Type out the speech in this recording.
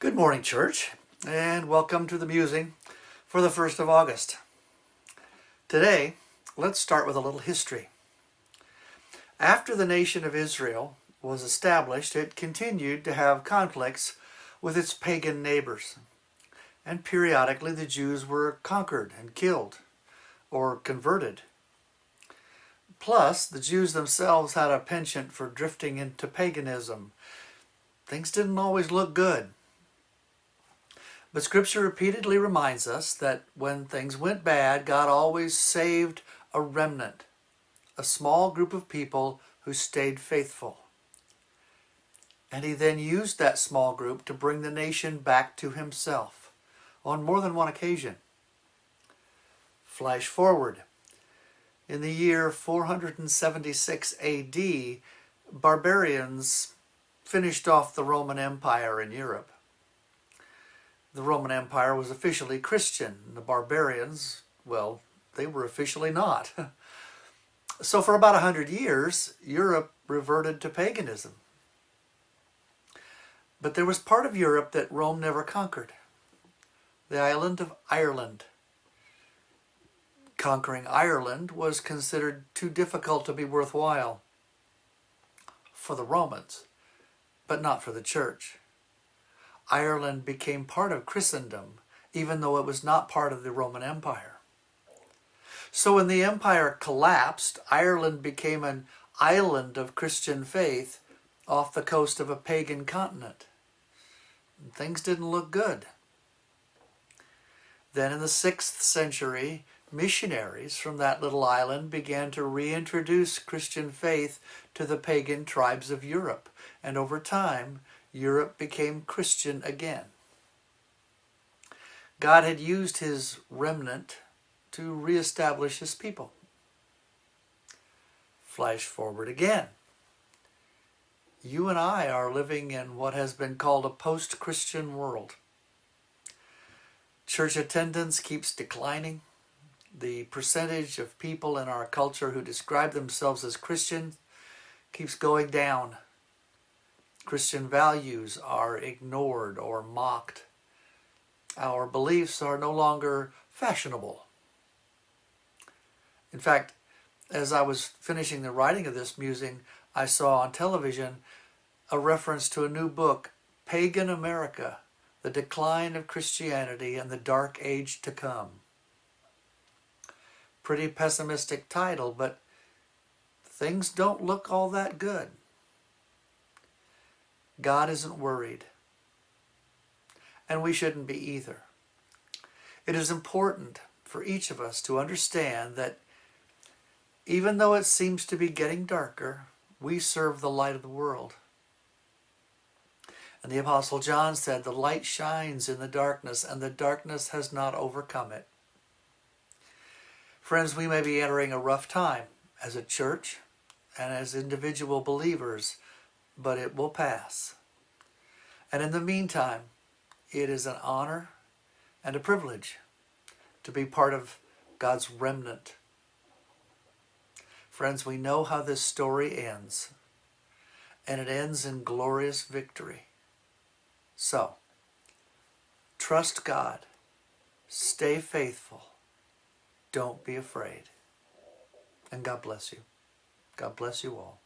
Good morning, church, and welcome to the musing for the 1st of August. Today, let's start with a little history. After the nation of Israel was established, it continued to have conflicts with its pagan neighbors, and periodically the Jews were conquered and killed or converted. Plus, the Jews themselves had a penchant for drifting into paganism. Things didn't always look good. But Scripture repeatedly reminds us that when things went bad, God always saved a remnant, a small group of people who stayed faithful. And He then used that small group to bring the nation back to Himself on more than one occasion. Flash forward. In the year 476 AD, barbarians finished off the Roman Empire in Europe. The Roman Empire was officially Christian. The barbarians, well, they were officially not. So for about 100 years, Europe reverted to paganism. But there was part of Europe that Rome never conquered, the island of Ireland. Conquering Ireland was considered too difficult to be worthwhile for the Romans, but not for the church. Ireland became part of Christendom, even though it was not part of the Roman Empire. So when the empire collapsed, Ireland became an island of Christian faith off the coast of a pagan continent. And things didn't look good. Then in the 6th century, missionaries from that little island began to reintroduce Christian faith to the pagan tribes of Europe, and over time, Europe became Christian again. God had used His remnant to reestablish His people. Flash forward again. You and I are living in what has been called a post-Christian world. Church attendance keeps declining. The percentage of people in our culture who describe themselves as Christian keeps going down. Christian values are ignored or mocked. Our beliefs are no longer fashionable. In fact, as I was finishing the writing of this musing, I saw on television a reference to a new book, Pagan America, The Decline of Christianity and the Dark Age to Come. Pretty pessimistic title, but things don't look all that good. God isn't worried, and we shouldn't be either. It is important for each of us to understand that even though it seems to be getting darker, we serve the light of the world. And the Apostle John said, "The light shines in the darkness, and the darkness has not overcome it." Friends, we may be entering a rough time as a church and as individual believers, but it will pass. And in the meantime, it is an honor and a privilege to be part of God's remnant. Friends, we know how this story ends, and it ends in glorious victory. So, trust God, stay faithful, don't be afraid, and God bless you. God bless you all.